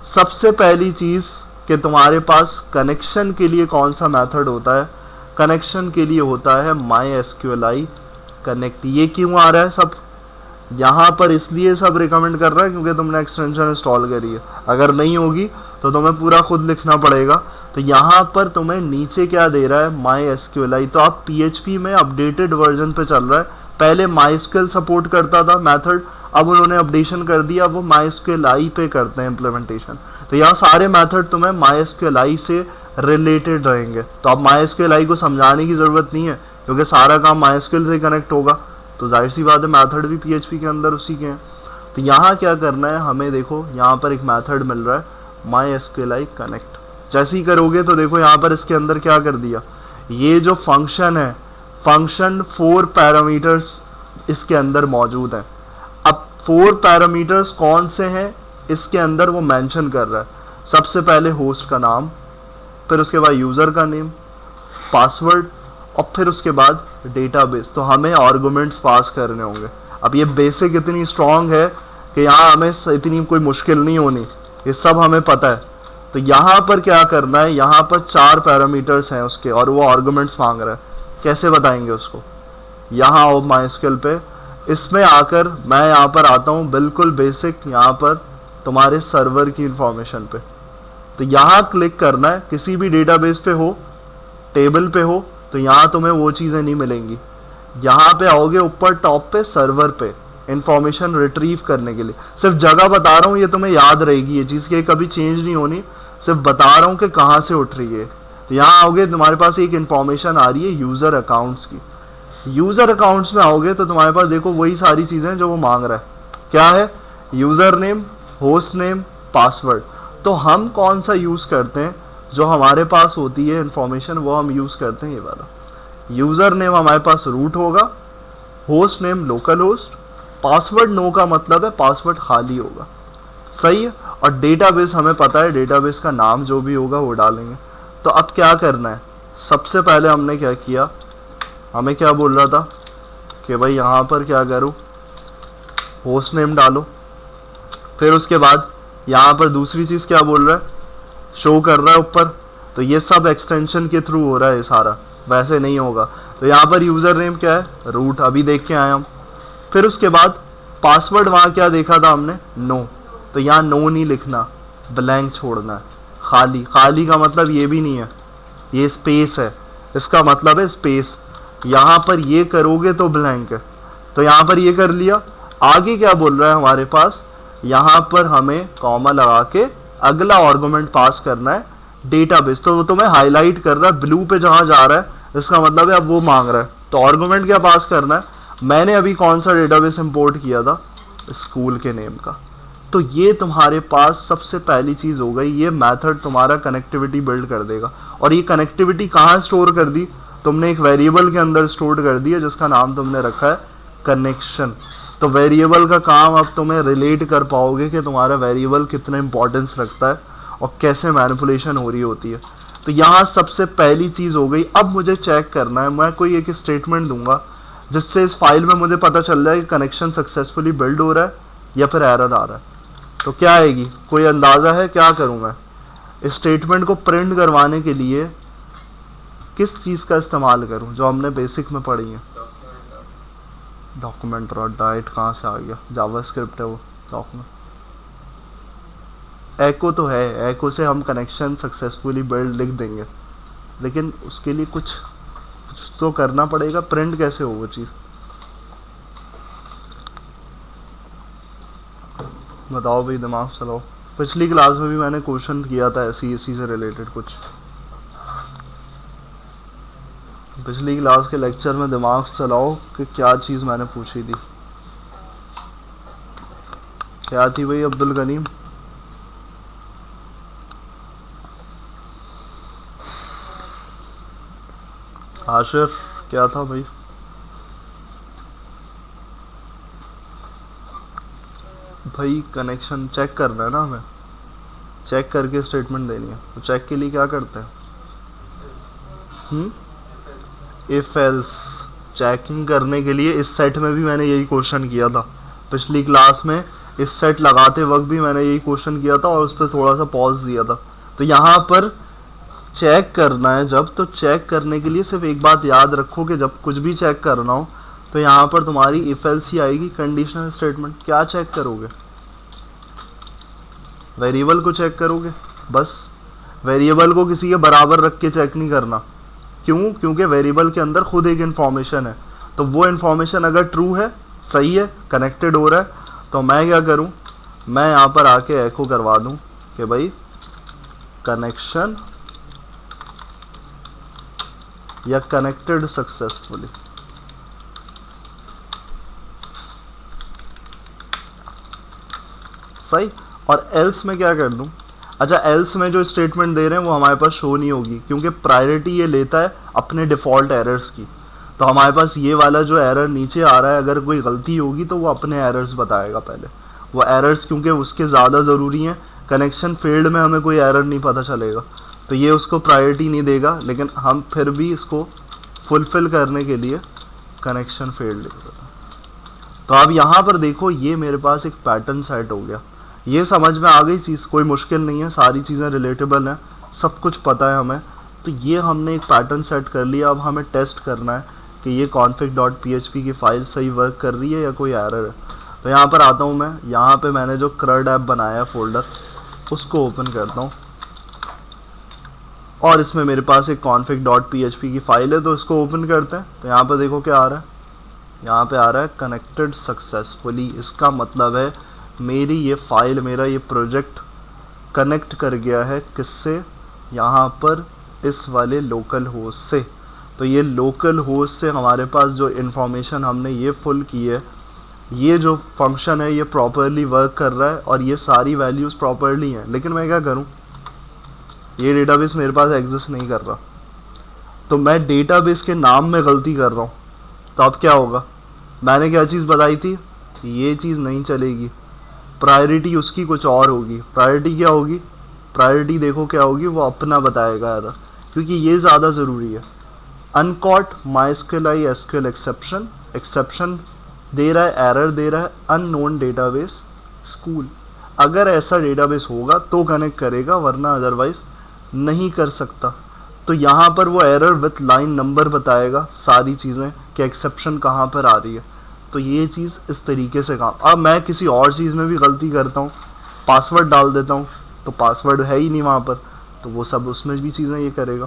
सबसे पहली चीज़ कि तुम्हारे पास कनेक्शन के लिए कौन सा मेथड होता है, कनेक्शन के लिए होता है MySQLi कनेक्ट। ये क्यों आ रहा है सब यहाँ पर, इसलिए सब रिकमेंड कर रहा है क्योंकि तुमने एक्सटेंशन इंस्टॉल करी है। अगर नहीं होगी तो तुम्हें पूरा खुद लिखना पड़ेगा। तो यहाँ पर तुम्हें नीचे क्या दे रहा है, MySQLi। तो अब PHP में अपडेटेड वर्जन पे चल रहा है। पहले MySQL सपोर्ट करता था मेथड, अब उन्होंने अपडेशन कर दिया, वो MySQLi पे करते हैं इम्प्लीमेंटेशन। तो यहाँ सारे मेथड तुम्हें MySQLi से रिलेटेड रहेंगे। तो अब MySQLi को समझाने की ज़रूरत नहीं है क्योंकि सारा काम MySQL से कनेक्ट होगा। तो जाहिर सी बात है मेथड भी PHP के अंदर उसी के हैं। तो यहाँ क्या करना है हमें, देखो यहाँ पर एक मेथड मिल रहा है MySQLi कनेक्ट। जैसे ही करोगे तो देखो यहाँ पर इसके अंदर क्या कर दिया, ये जो फंक्शन है, फंक्शन 4 पैरामीटर्स इसके अंदर मौजूद हैं। अब 4 पैरामीटर्स कौन से हैं इसके अंदर वो मेंशन कर रहा है। सबसे पहले होस्ट का नाम, फिर उसके बाद यूज़र का नेम, पासवर्ड और फिर उसके बाद डेटाबेस। तो हमें आर्गुमेंट्स पास करने होंगे। अब ये बेसिक इतनी स्ट्रॉन्ग है कि यहाँ हमें इतनी कोई मुश्किल नहीं होनी, ये सब हमें पता है। तो यहाँ पर क्या करना है, यहाँ पर 4 पैरामीटर्स हैं उसके और वो आर्गुमेंट्स मांग रहा है। कैसे बताएंगे उसको, यहाँ आओ MySQL पे, इसमें आकर मैं यहाँ पर आता हूँ बिल्कुल बेसिक, यहाँ पर तुम्हारे सर्वर की इंफॉर्मेशन पे। तो यहाँ क्लिक करना है, किसी भी डेटाबेस पे हो, टेबल पे हो, तो यहाँ तुम्हें वो चीज़ें नहीं मिलेंगी। यहाँ पे आओगे ऊपर टॉप पे सर्वर पे इंफॉर्मेशन रिट्रीव करने के लिए। सिर्फ जगह बता रहा हूँ, ये तुम्हें याद रहेगी, ये चीज़ के कभी चेंज नहीं होनी, सिर्फ बता रहा हूँ कि कहाँ से उठ रही है। तो यहाँ आओगे तुम्हारे पास एक इन्फॉर्मेशन आ रही है यूज़र अकाउंट्स की। यूज़र अकाउंट्स में आओगे तो तुम्हारे पास देखो वही सारी चीज़ें जो वो मांग रहा है। क्या है, user name, host name, password. तो हम कौन सा यूज़ करते हैं, जो हमारे पास होती है इन्फॉर्मेशन वो हम यूज़ करते हैं ये वाला। यूज़र नेम हमारे पास रूट होगा, host name local host, password no का मतलब है पासवर्ड खाली होगा, सही है। और डेटाबेस हमें पता है, डेटाबेस का नाम जो भी होगा वो डालेंगे। तो अब क्या करना है, सबसे पहले हमने क्या किया, हमें क्या बोल रहा था कि भाई यहाँ पर क्या करो, होस्ट नेम डालो। फिर उसके बाद यहाँ पर दूसरी चीज़ क्या बोल रहा है, शो कर रहा है ऊपर। तो ये सब एक्सटेंशन के थ्रू हो रहा है, ये सारा वैसे नहीं होगा। तो यहाँ पर यूज़र नेम क्या है, रूट, अभी देख के आए हम। फिर उसके बाद पासवर्ड वहाँ क्या देखा था हमने, नो। तो यहाँ नो नहीं लिखना, ब्लैंक छोड़ना है, खाली। खाली का मतलब ये भी नहीं है, ये स्पेस है, इसका मतलब है स्पेस। यहाँ पर ये करोगे तो ब्लैंक है। तो यहाँ पर ये कर लिया। आगे क्या बोल रहा है हमारे पास, यहाँ पर हमें कॉमा लगा के अगला आर्गुमेंट पास करना है डेटाबेस। तो वो तुम्हें हाईलाइट कर रहा है ब्लू पे जहाँ जा रहा है, इसका मतलब है अब वो मांग रहा है। तो आर्गुमेंट क्या पास करना है, मैंने अभी कौन सा डेटाबेस इंपोर्ट किया था, स्कूल के नेम का। तो ये तुम्हारे पास सबसे पहली चीज़ हो गई, ये मेथड तुम्हारा कनेक्टिविटी बिल्ड कर देगा। और ये कनेक्टिविटी कहाँ स्टोर कर दी, तुमने एक वेरिएबल के अंदर स्टोर कर दी है जिसका नाम तुमने रखा है कनेक्शन। तो वेरिएबल का काम अब तुम्हें रिलेट कर पाओगे कि तुम्हारा वेरिएबल कितना इंपॉर्टेंस रखता है और कैसे मैनिपुलेशन हो रही होती है। तो यहाँ सबसे पहली चीज़ हो गई। अब मुझे चेक करना है, मैं कोई एक स्टेटमेंट दूंगा जिससे इस फाइल में मुझे पता चल रहा है कि कनेक्शन सक्सेसफुली बिल्ड हो रहा है या फिर एरर आ रहा है। तो क्या आएगी, कोई अंदाज़ा है क्या करूँ मैं? इस स्टेटमेंट को प्रिंट करवाने के लिए किस चीज़ का इस्तेमाल करूँ जो हमने बेसिक में पढ़ी है? डॉक्यूमेंट और डाइट कहाँ से आ गया, जावास्क्रिप्ट है वो डॉक्यूमेंट। एको तो है, एको से हम कनेक्शन सक्सेसफुली बिल्ड लिख देंगे, लेकिन उसके लिए कुछ तो करना पड़ेगा। प्रिंट कैसे हो वो चीज़ बताओ भाई, दिमाग चलाओ। पिछली क्लास में भी मैंने क्वेश्चन किया था ऐसी इसी से रिलेटेड कुछ, पिछली क्लास के लेक्चर में दिमाग चलाओ कि क्या चीज़ मैंने पूछी थी। क्या थी भाई अब्दुल गनीम? आशिर क्या था भाई? भाई कनेक्शन चेक करना है ना हमें, चेक करके स्टेटमेंट देनी है। तो चेक के लिए क्या करते हैं? इफ एल्स चेकिंग करने के लिए इस सेट में भी मैंने यही क्वेश्चन किया था पिछली क्लास में। इस सेट लगाते वक्त भी मैंने यही क्वेश्चन किया था और उस पर थोड़ा सा पॉज दिया था। तो यहाँ पर चेक करना है जब, तो चेक करने के लिए सिर्फ एक बात याद रखो कि जब कुछ भी चेक करना हो तो यहाँ पर तुम्हारी इफ एल्स ही आएगी, कंडीशनल स्टेटमेंट। क्या चेक करोगे? वेरिएबल को चेक करोगे बस। वेरिएबल को किसी के बराबर रख के चेक नहीं करना। क्यों? क्योंकि वेरिएबल के अंदर खुद एक इन्फॉर्मेशन है, तो वो इन्फॉर्मेशन अगर ट्रू है, सही है, कनेक्टेड हो रहा है, तो मैं क्या करूं, मैं यहाँ पर आके एको करवा दूं कि भाई कनेक्शन या कनेक्टेड सक्सेसफुली। सही। और एल्स में क्या कर दूं? अच्छा, एल्स में जो स्टेटमेंट दे रहे हैं वो हमारे पास शो नहीं होगी, क्योंकि प्रायोरिटी ये लेता है अपने डिफ़ॉल्ट एरर्स की। तो हमारे पास ये वाला जो एरर नीचे आ रहा है, अगर कोई गलती होगी तो वो अपने एरर्स बताएगा पहले। वो एरर्स क्योंकि उसके ज़्यादा ज़रूरी हैं, कनेक्शन फील्ड में हमें कोई एरर नहीं पता चलेगा, तो ये उसको प्रायोरिटी नहीं देगा। लेकिन हम फिर भी इसको फुलफ़िल करने के लिए कनेक्शन फील्ड लिख देते हैं। तो अब यहाँ पर देखो, ये मेरे पास एक पैटर्न सेट हो गया। ये समझ में आ गई चीज़, कोई मुश्किल नहीं है, सारी चीज़ें रिलेटेबल हैं, सब कुछ पता है हमें। तो ये हमने एक पैटर्न सेट कर लिया। अब हमें टेस्ट करना है कि ये config.php की फ़ाइल सही वर्क कर रही है या कोई एरर है। तो यहाँ पर आता हूँ मैं, यहाँ पे मैंने जो CRUD ऐप बनाया है फोल्डर, उसको ओपन करता हूँ और इसमें मेरे पास एक config.php की फ़ाइल है, तो इसको ओपन करते हैं। तो यहाँ पर देखो क्या आ रहा है, यहाँ पे आ रहा है कनेक्टेड सक्सेसफुली। इसका मतलब है मेरी ये फाइल, मेरा ये प्रोजेक्ट कनेक्ट कर गया है किससे? यहाँ पर इस वाले लोकल होस्ट से। तो ये लोकल होस्ट से हमारे पास जो इन्फॉर्मेशन हमने ये फुल की है, ये जो फंक्शन है ये प्रॉपरली वर्क कर रहा है और ये सारी वैल्यूज़ प्रॉपरली हैं। लेकिन मैं क्या करूँ, ये डेटाबेस मेरे पास एग्जिस्ट नहीं कर रहा, तो मैं डेटाबेस के नाम में गलती कर रहा हूँ। तो अब क्या होगा? मैंने क्या चीज़ बताई थी, ये चीज़ नहीं चलेगी, प्रायोरिटी उसकी कुछ और होगी। प्रायोरिटी क्या होगी? प्रायोरिटी देखो क्या होगी, वो अपना बताएगा एरर, क्योंकि ये ज़्यादा ज़रूरी है। Uncaught MySQL SQL exception, exception दे रहा है, एरर दे रहा है, अननोन डेटाबेस स्कूल। अगर ऐसा डेटाबेस होगा तो कनेक्ट करेगा, वरना अदरवाइज नहीं कर सकता। तो यहाँ पर वो एरर विथ लाइन नंबर बताएगा सारी चीज़ें कि एक्सेप्शन कहाँ पर आ रही है। तो ये चीज़ इस तरीके से काम। अब मैं किसी और चीज़ में भी गलती करता हूँ, पासवर्ड डाल देता हूँ, तो पासवर्ड है ही नहीं वहाँ पर, तो वो सब उसमें भी चीज़ें ये करेगा।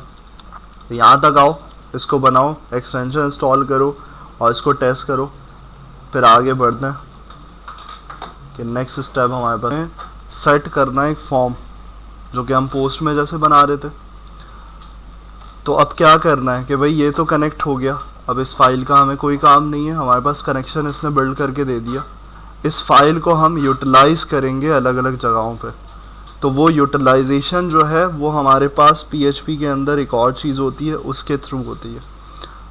तो यहाँ तक आओ, इसको बनाओ, एक्सटेंशन इंस्टॉल करो और इसको टेस्ट करो, फिर आगे बढ़ते हैं कि नेक्स्ट स्टेप हमारे पास सेट करना है एक फॉर्म, जो कि हम पोस्ट में जैसे बना रहे थे। तो अब क्या करना है कि भाई ये तो कनेक्ट हो गया, अब इस फाइल का हमें कोई काम नहीं है, हमारे पास कनेक्शन इसने बिल्ड करके दे दिया। इस फाइल को हम यूटिलाइज करेंगे अलग अलग जगहों पे। तो वो यूटिलाइजेशन जो है वो हमारे पास PHP के अंदर एक और चीज़ होती है, उसके थ्रू होती है,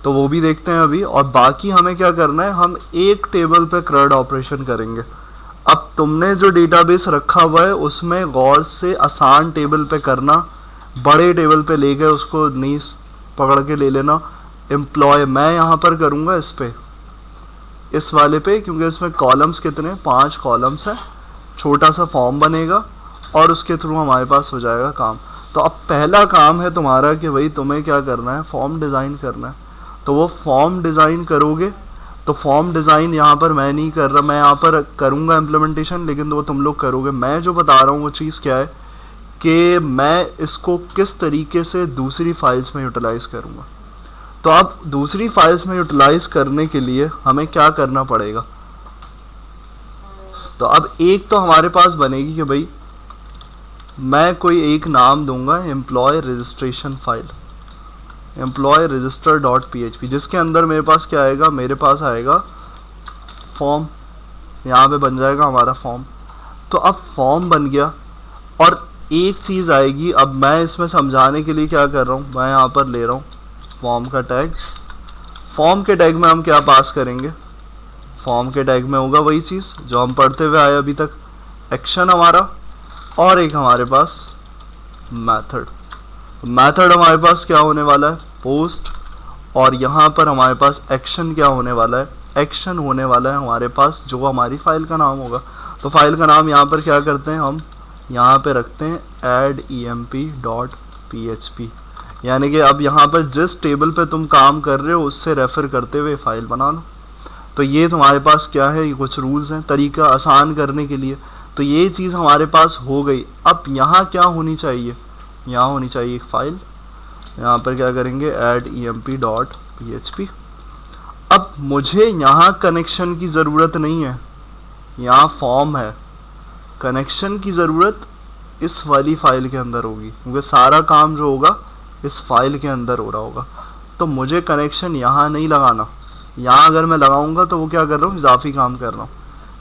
तो वो भी देखते हैं अभी। और बाकी हमें क्या करना है, हम एक टेबल पे CRUD ऑपरेशन करेंगे। अब तुमने जो डेटाबेस रखा हुआ है उसमें गौर से आसान टेबल पे करना, बड़े टेबल पे लेकर उसको नीस पकड़ के ले लेना। एम्प्लॉय मैं यहाँ पर करूँगा इस पे, इस वाले पे, क्योंकि इसमें कॉलम्स कितने, 5 कॉलम्स हैं। छोटा सा फॉर्म बनेगा और उसके थ्रू हमारे पास हो जाएगा काम। तो अब पहला काम है तुम्हारा कि भाई तुम्हें क्या करना है, फॉर्म डिज़ाइन करना है। तो वो फॉर्म डिज़ाइन करोगे तो फॉर्म डिज़ाइन यहाँ पर मैं नहीं कर रहा, मैं यहाँ पर करूँगा इम्प्लीमेंटेशन, लेकिन वो तुम लोग करोगे। मैं जो बता रहा हूँ वो चीज़ क्या है कि मैं इसको किस तरीके से दूसरी फाइल्स में यूटिलाइज़ करूँगा। तो अब दूसरी फाइल्स में यूटिलाइज़ करने के लिए हमें क्या करना पड़ेगा। तो अब एक तो हमारे पास बनेगी कि भाई मैं कोई एक नाम दूंगा employ registration file, employ register dot PHP, जिसके अंदर मेरे पास क्या आएगा, मेरे पास आएगा फॉर्म, यहाँ पे बन जाएगा हमारा फॉर्म। तो अब फॉर्म बन गया और एक चीज़ आएगी, अब मैं इसमें समझाने के लिए क्या कर रहा हूँ, मैं यहाँ पर ले रहा हूँ फॉर्म का टैग। फॉर्म के टैग में हम क्या पास करेंगे, फॉर्म के टैग में होगा वही चीज़ जो हम पढ़ते हुए आए अभी तक, एक्शन हमारा, और एक हमारे पास मेथड। तो मेथड हमारे पास क्या होने वाला है, पोस्ट, और यहाँ पर हमारे पास एक्शन क्या होने वाला है, एक्शन होने वाला है हमारे पास जो हमारी फाइल का नाम होगा। तो फाइल का नाम यहाँ पर क्या करते हैं, हम यहाँ पे रखते हैं addemp.php, यानी कि अब यहाँ पर जिस टेबल पे तुम काम कर रहे हो उससे रेफर करते हुए फाइल बना लो। तो ये तुम्हारे पास क्या है, ये कुछ रूल्स हैं तरीका आसान करने के लिए। तो ये चीज़ हमारे पास हो गई। अब यहाँ क्या होनी चाहिए, यहाँ होनी चाहिए एक फाइल, यहाँ पर क्या करेंगे addemp.php। अब मुझे यहाँ कनेक्शन की ज़रूरत नहीं है, यहाँ फॉर्म है, कनेक्शन की ज़रूरत इस वाली फाइल के अंदर होगी, क्योंकि सारा काम जो होगा इस फाइल के अंदर हो रहा होगा। तो मुझे कनेक्शन यहाँ नहीं लगाना, यहाँ अगर मैं लगाऊंगा तो वो क्या कर रहा हूँ, इजाफी काम कर रहा हूँ।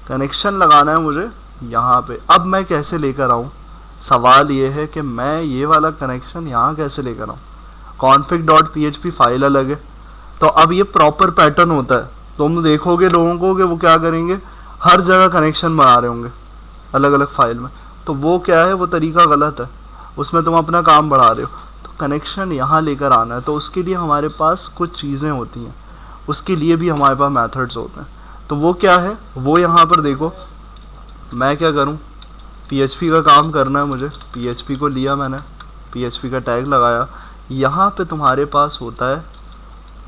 कनेक्शन लगाना है मुझे यहाँ पे। अब मैं कैसे लेकर आऊँ, सवाल ये है कि मैं ये वाला कनेक्शन यहाँ कैसे लेकर आऊँ। config.php फाइल अलग है। तो अब ये प्रॉपर पैटर्न होता है, तुम देखोगे लोगों को कि वो क्या करेंगे, हर जगह कनेक्शन बना रहे होंगे अलग अलग फाइल में। तो वो क्या है, वो तरीका गलत है, उसमें तुम अपना काम बढ़ा रहे हो। तो कनेक्शन यहाँ लेकर आना है, तो उसके लिए हमारे पास कुछ चीज़ें होती हैं, उसके लिए भी हमारे पास मेथड्स होते हैं। तो वो क्या है, वो यहाँ पर देखो, मैं क्या करूँ, PHP का काम करना है मुझे, PHP को लिया मैंने, PHP का टैग लगाया, यहाँ पे तुम्हारे पास होता है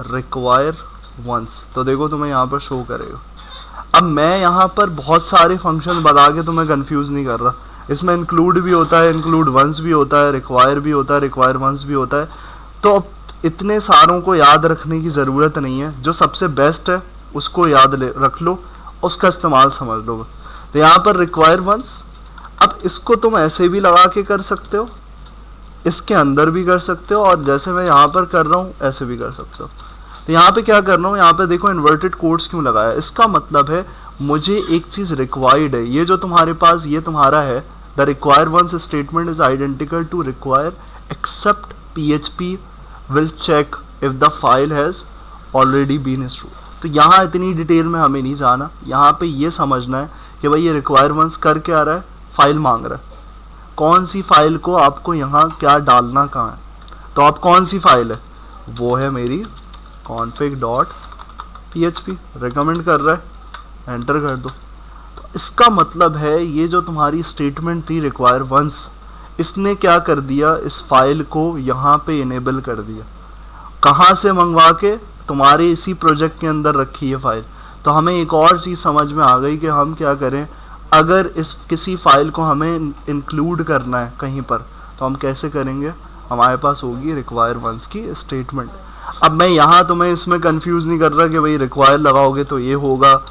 रिक्वायर वंस। तो देखो तुम्हें यहाँ पर शो करेगा। अब मैं यहाँ पर बहुत सारे फंक्शन बता के तुम्हें कंफ्यूज नहीं कर रहा, इसमें इंक्लूड भी होता है, इंक्लूड वंस भी होता है, रिक्वायर भी होता है, रिक्वायर वंस भी होता है। तो अब इतने सारों को याद रखने की ज़रूरत नहीं है, जो सबसे बेस्ट है उसको याद रख लो, उसका इस्तेमाल समझ लो। तो यहाँ पर रिक्वायर वंस, अब इसको तुम ऐसे भी लगा के कर सकते हो, इसके अंदर भी कर सकते हो, और जैसे मैं यहाँ पर कर रहा हूँ ऐसे भी कर सकते हो। तो यहाँ पे क्या कर रहा हूँ, यहाँ पे देखो इन्वर्टेड कोट्स क्यों लगाया, इसका मतलब है मुझे एक चीज़ रिक्वायर्ड है। ये जो तुम्हारे पास ये तुम्हारा है, the require once statement is identical to require except PHP will check if the file has already been installed. तो यहाँ इतनी डिटेल में हमें नहीं जाना, यहाँ पे ये समझना है कि भाई ये रिक्वायर वंस कर क्या रहा है, फाइल मांग रहा है, कौन सी फाइल को आपको यहाँ क्या डालना कहाँ है। तो आप कौन सी फाइल है, वो है मेरी config.php, रिकमेंड कर रहा है, एंटर कर दो। तो इसका मतलब है ये जो तुम्हारी स्टेटमेंट थी रिक्वायर वंस, इसने क्या कर दिया, इस फाइल को यहाँ पे इनेबल कर दिया। कहाँ से मंगवा के, तुम्हारे इसी प्रोजेक्ट के अंदर रखी है फाइल। तो हमें एक और चीज़ समझ में आ गई कि हम क्या करें, अगर इस किसी फाइल को हमें इंक्लूड करना है कहीं पर, तो हम कैसे करेंगे, हमारे पास होगी रिक्वायर वंस की स्टेटमेंट। अब मैं यहाँ तुम्हें इसमें कंफ्यूज नहीं कर रहा कि भाई रिक्वायर लगाओगे तो ये होगा,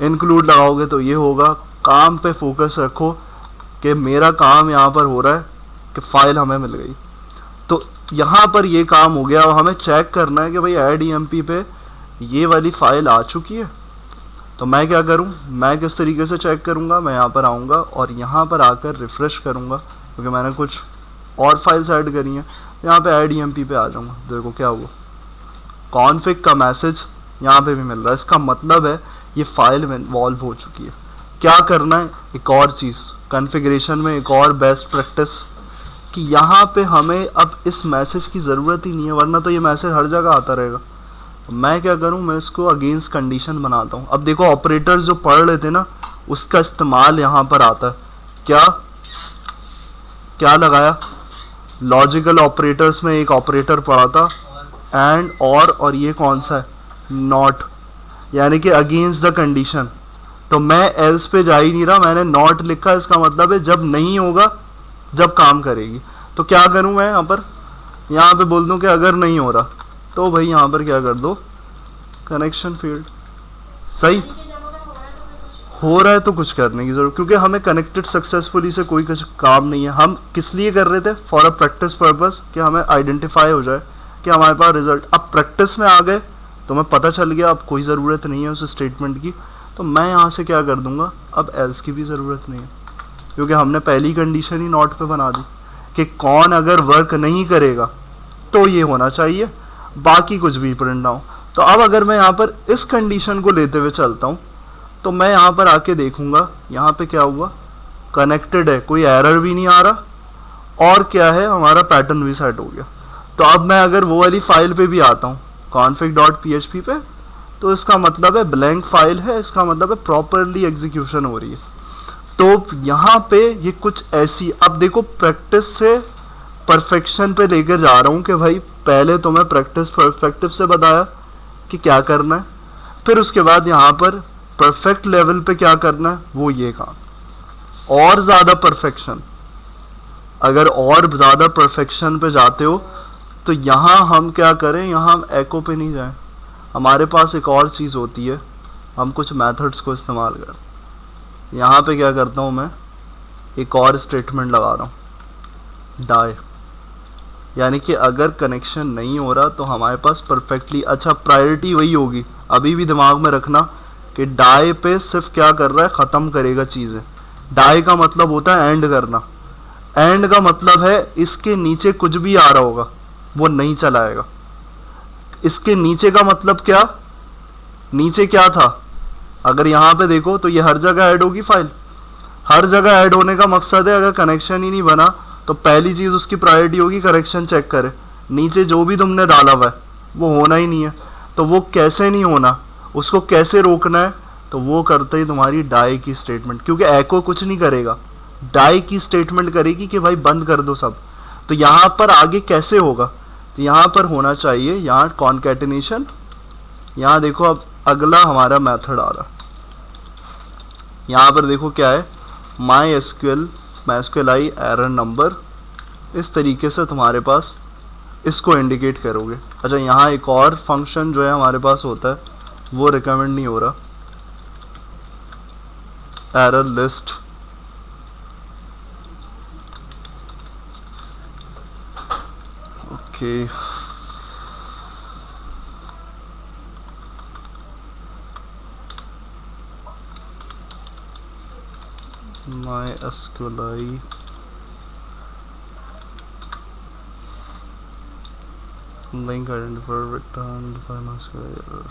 इंक्लूड लगाओगे तो ये होगा। काम पे फोकस रखो कि मेरा काम यहाँ पर हो रहा है कि फ़ाइल हमें मिल गई। तो यहाँ पर ये काम हो गया, और हमें चेक करना है कि भाई addemp पे ये वाली फ़ाइल आ चुकी है। तो मैं क्या करूँ, मैं किस तरीके से चेक करूँगा, मैं यहाँ पर आऊँगा और यहाँ पर आकर रिफ़्रेश करूँगा, क्योंकि मैंने कुछ और फाइल्स ऐड करी हैं। यहाँ पे addemp पे आ जाऊँगा, देखो क्या हुआ, कॉन्फ़िग का मैसेज यहाँ पे भी मिल रहा है। इसका मतलब है ये फाइल में इन्वॉल्व हो चुकी है। क्या करना है, एक और चीज़ कॉन्फ़िगरेशन में, एक और बेस्ट प्रैक्टिस, कि यहाँ पे हमें अब इस मैसेज की ज़रूरत ही नहीं है, वरना तो ये मैसेज हर जगह आता रहेगा। मैं क्या करूँ, मैं इसको अगेंस्ट कंडीशन बनाता हूँ। अब देखो ऑपरेटर्स जो पढ़ रहे थे ना, उसका इस्तेमाल यहाँ पर आता है। क्या क्या लगाया, लॉजिकल ऑपरेटर्स में एक ऑपरेटर पढ़ा था, एंड, और ये कौन सा है, नॉट। यानी कि अगेंस्ट द कंडीशन। तो मैं एल्स पे जा ही नहीं रहा, मैंने नॉट लिखा, इसका मतलब है जब नहीं होगा, जब काम करेगी। तो क्या करूं मैं यहाँ पे बोल दूं कि अगर नहीं हो रहा तो भाई यहाँ पर क्या कर दो, कनेक्शन फेल्ड। सही हो रहा है तो कुछ करने की जरूरत, क्योंकि हमें कनेक्टेड सक्सेसफुली से कोई कुछ काम नहीं है। हम किस लिए कर रहे थे, फॉर अ प्रैक्टिस पर्पस, कि हमें आइडेंटिफाई हो जाए कि हमारे पास रिजल्ट। अब प्रैक्टिस में आ गए तो हमें पता चल गया अब कोई ज़रूरत नहीं है उस स्टेटमेंट की, तो मैं यहाँ से क्या कर दूंगा, अब एल्स की भी ज़रूरत नहीं है, क्योंकि हमने पहली कंडीशन ही नॉट पे बना दी कि कौन अगर वर्क नहीं करेगा तो ये होना चाहिए, बाकी कुछ भी प्रिंट ना हो। तो अब अगर मैं यहाँ पर इस कंडीशन को लेते हुए चलता हूँ तो मैं यहाँ पर आके देखूंगा यहाँ पे क्या हुआ, कनेक्टेड है, कोई एरर भी नहीं आ रहा, और क्या है, हमारा पैटर्न भी सेट हो गया। तो अब मैं अगर वो वाली फाइल पे भी आता हूँ config.php पे, तो इसका मतलब है ब्लैंक फाइल है, इसका मतलब है प्रॉपरली एग्जीक्यूशन हो रही है। तो यहाँ पे ये कुछ ऐसी, अब देखो प्रैक्टिस से परफेक्शन पे लेकर जा रहा हूँ कि भाई पहले तो मैं प्रैक्टिस परस्पेक्टिव से बताया कि क्या करना है, फिर उसके बाद यहाँ पर परफेक्ट लेवल पे क्या करना है, वो ये काम। और ज़्यादा परफेक्शन, अगर और ज़्यादा परफेक्शन पे जाते हो तो यहाँ हम क्या करें, यहाँ हम एको पे नहीं जाएं, हमारे पास एक और चीज़ होती है, हम कुछ मेथड्स को इस्तेमाल कर। यहाँ पे क्या करता हूँ मैं, एक और स्टेटमेंट लगा रहा हूँ, डाई, यानी कि अगर कनेक्शन नहीं हो रहा तो हमारे पास परफेक्टली, अच्छा प्रायोरिटी वही होगी, अभी भी दिमाग में रखना कि डाई पे सिर्फ क्या कर रहा है, ख़त्म करेगा चीज़ें। डाई का मतलब होता है एंड करना, एंड का मतलब है इसके नीचे कुछ भी आ रहा होगा वो नहीं चलाएगा। इसके नीचे का मतलब क्या, नीचे क्या था, अगर यहाँ पे देखो तो ये हर जगह ऐड होगी फाइल, हर जगह ऐड होने का मकसद है अगर कनेक्शन ही नहीं बना तो पहली चीज़ उसकी प्रायोरिटी होगी कनेक्शन चेक करे, नीचे जो भी तुमने डाला हुआ है वो होना ही नहीं है। तो वो कैसे नहीं होना, उसको कैसे रोकना है, तो वो करते ही तुम्हारी डाई की स्टेटमेंट, क्योंकि एको कुछ नहीं करेगा, डाई की स्टेटमेंट करेगी कि भाई बंद कर दो सब। तो यहाँ पर आगे कैसे होगा, तो यहाँ पर होना चाहिए, यहाँ कॉन्कैटिनेशन, यहाँ देखो अब अगला हमारा मेथड आ रहा, यहाँ पर देखो क्या है, my SQL I error number, इस तरीके से तुम्हारे पास इसको इंडिकेट करोगे। अच्छा यहाँ एक और फंक्शन जो है हमारे पास होता है, वो रिकमेंड नहीं हो रहा, error list, okay MySQLi link identifier return by MySQLi error.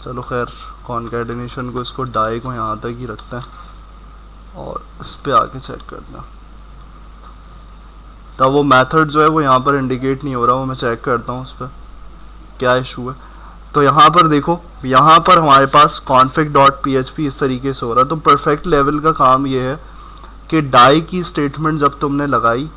चलो खैर कॉन्कैटिनेशन को, इसको डाई को यहाँ तक ही रखते हैं और इस पे आके चेक करते हैं। तब वो मेथड जो है वो यहाँ पर इंडिकेट नहीं हो रहा, वो मैं चेक करता हूँ उस पर क्या इशू है। तो यहाँ पर देखो, यहाँ पर हमारे पास config.php इस तरीके से हो रहा है। तो परफेक्ट लेवल का काम ये है कि डाई की स्टेटमेंट जब तुमने लगाई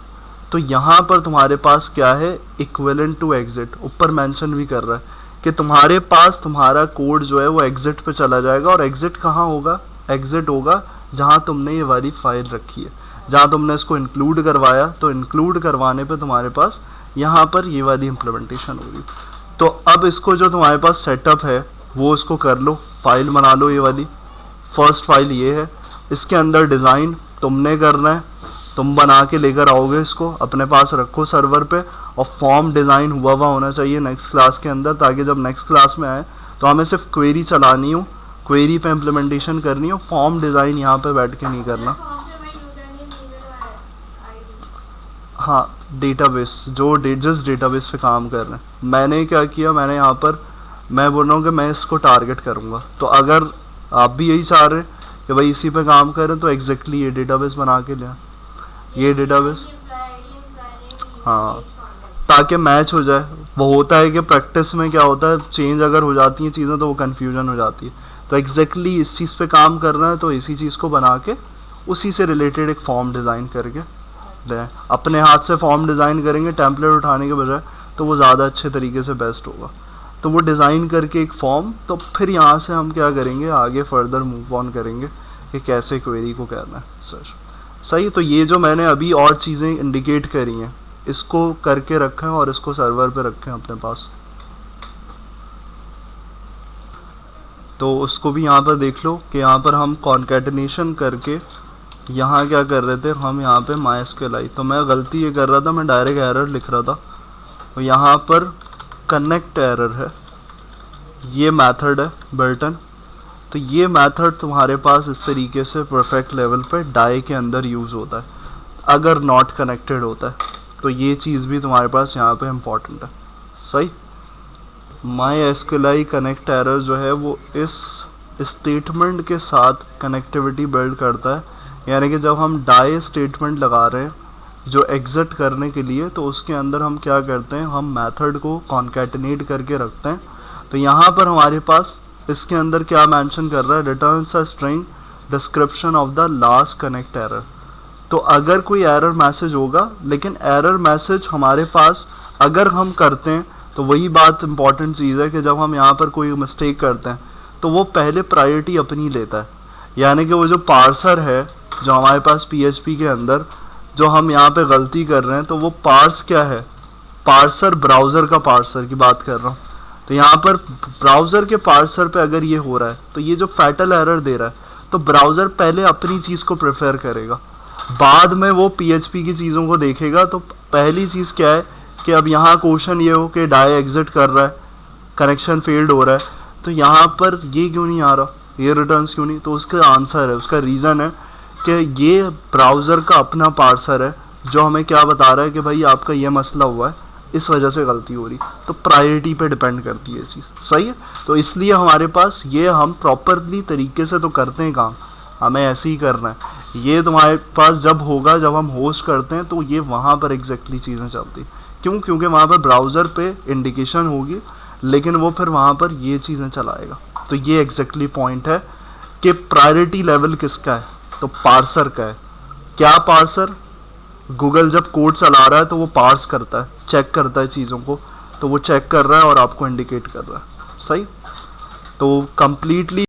तो यहाँ पर तुम्हारे पास क्या है, इक्विवेलेंट टू एग्जिट, ऊपर मेंशन भी कर रहा है कि तुम्हारे पास तुम्हारा कोड जो है वो एग्जिट पे चला जाएगा। और एग्जिट कहाँ होगा, एग्जिट होगा जहाँ तुमने ये वाली फाइल रखी है, जहाँ तुमने इसको इंक्लूड करवाया, तो इंक्लूड करवाने पे तुम्हारे पास यहाँ पर ये वाली इम्प्लीमेंटेशन होगी। तो अब इसको जो तुम्हारे पास सेटअप है वो इसको कर लो, फाइल बना लो, ये वाली फर्स्ट फाइल ये है, इसके अंदर डिज़ाइन तुमने करना है, तुम बना के लेकर आओगे, इसको अपने पास रखो सर्वर पे, और फॉर्म डिज़ाइन हुआ होना चाहिए नेक्स्ट क्लास के अंदर, ताकि जब नेक्स्ट क्लास में आए तो हमें सिर्फ क्वेरी चलानी हो, क्वेरी पे इम्प्लीमेंटेशन करनी हो, फॉर्म डिज़ाइन यहाँ पे बैठ के नहीं करना। हाँ डेटाबेस, जो जिस डेटाबेस पे काम कर रहे हैं, मैंने क्या किया, मैंने यहाँ पर मैं बोल रहा हूँ कि मैं इसको टारगेट करूँगा। तो अगर आप भी यही चाह रहे हैं कि भाई इसी पे काम करें तो एग्जैक्टली ये डेटाबेस बना के लें, ये डेटाबेस, हाँ, ताकि मैच हो जाए। वो होता है कि प्रैक्टिस में क्या होता है, चेंज अगर हो जाती हैं चीज़ें तो वो कन्फ्यूजन हो जाती है। तो एग्जैक्टली इस चीज़ पे काम करना है तो इसी चीज़ को बना के उसी से रिलेटेड एक फॉर्म डिज़ाइन करके ले, अपने हाथ से फॉर्म डिज़ाइन करेंगे टेम्पलेट उठाने के बजाय, तो वो ज़्यादा अच्छे तरीके से बेस्ट होगा। तो वो डिज़ाइन करके एक फॉर्म, तो फिर यहाँ से हम क्या करेंगे, आगे फर्दर मूव ऑन करेंगे कि कैसे क्वेरी को करना है सर। सही, तो ये जो मैंने अभी और चीज़ें इंडिकेट करी हैं इसको करके रखें और इसको सर्वर पे रखें अपने पास। तो उसको भी यहाँ पर देख लो कि यहाँ पर हम कॉन्केटिनेशन करके यहाँ क्या कर रहे थे, हम यहाँ पे MySQL, तो मैं गलती ये कर रहा था, मैं डायरेक्ट एरर लिख रहा था। तो यहाँ पर कनेक्ट एरर है, ये मेथड है बिल्टन। तो ये मेथड तुम्हारे पास इस तरीके से परफेक्ट लेवल पे डाई के अंदर यूज़ होता है अगर नॉट कनेक्टेड होता है। तो ये चीज़ भी तुम्हारे पास यहाँ पे इम्पॉर्टेंट है। सही, MySQL कनेक्ट एरर जो है वो इस स्टेटमेंट के साथ कनेक्टिविटी बिल्ड करता है, यानी कि जब हम डाई स्टेटमेंट लगा रहे हैं जो एग्जिट करने के लिए, तो उसके अंदर हम क्या करते हैं, हम मेथड को कॉन्कैटिनेट करके रखते हैं। तो यहाँ पर हमारे पास इसके अंदर क्या मेंशन कर रहा है, returns a string description of the last connect error. तो अगर कोई एरर मैसेज होगा, लेकिन एरर मैसेज हमारे पास अगर हम करते हैं तो वही बात इंपॉर्टेंट चीज़ है कि जब हम यहाँ पर कोई मिस्टेक करते हैं तो वो पहले प्रायोरिटी अपनी लेता है, यानी कि वो जो पार्सर है जो हमारे पास PHP के अंदर जो हम यहाँ पे गलती कर रहे हैं, तो वो पार्स क्या है, पार्सर ब्राउज़र का पार्सर की बात कर रहा हूँ। तो यहाँ पर ब्राउज़र के पार्सर पे अगर ये हो रहा है तो ये जो फैटल एरर दे रहा है, तो ब्राउज़र पहले अपनी चीज़ को प्रेफर करेगा, बाद में वो PHP की चीज़ों को देखेगा। तो पहली चीज़ क्या है कि अब यहाँ क्वेश्चन ये हो कि डाई एग्जिट कर रहा है, कनेक्शन फेल्ड हो रहा है, तो यहाँ पर ये क्यों नहीं आ रहा, ये रिटर्न्स क्यों नहीं, तो उसका आंसर है, उसका रीज़न है कि ये ब्राउज़र का अपना पार्सर है जो हमें क्या बता रहा है कि भाई आपका ये मसला हुआ है, इस वजह से गलती हो रही। तो प्रायोरिटी पे डिपेंड करती है ये चीज़। सही है, तो इसलिए हमारे पास ये हम प्रॉपरली तरीके से तो करते हैं काम, हमें ऐसे ही करना है। ये तुम्हारे पास जब होगा, जब हम होस्ट करते हैं, तो ये वहाँ पर एग्जैक्टली चीज़ें चलती। क्यों, क्योंकि वहाँ पर ब्राउज़र पे इंडिकेशन होगी, लेकिन वो फिर वहाँ पर ये चीज़ें चलाएगा। तो ये एग्जैक्टली पॉइंट है कि प्रायोरिटी लेवल किसका है, तो पार्सर का है। क्या पार्सर, गूगल जब कोड चला रहा है तो वो पार्स करता है, चेक करता है चीज़ों को, तो वो चेक कर रहा है और आपको इंडिकेट कर रहा है। सही, तो कंप्लीटली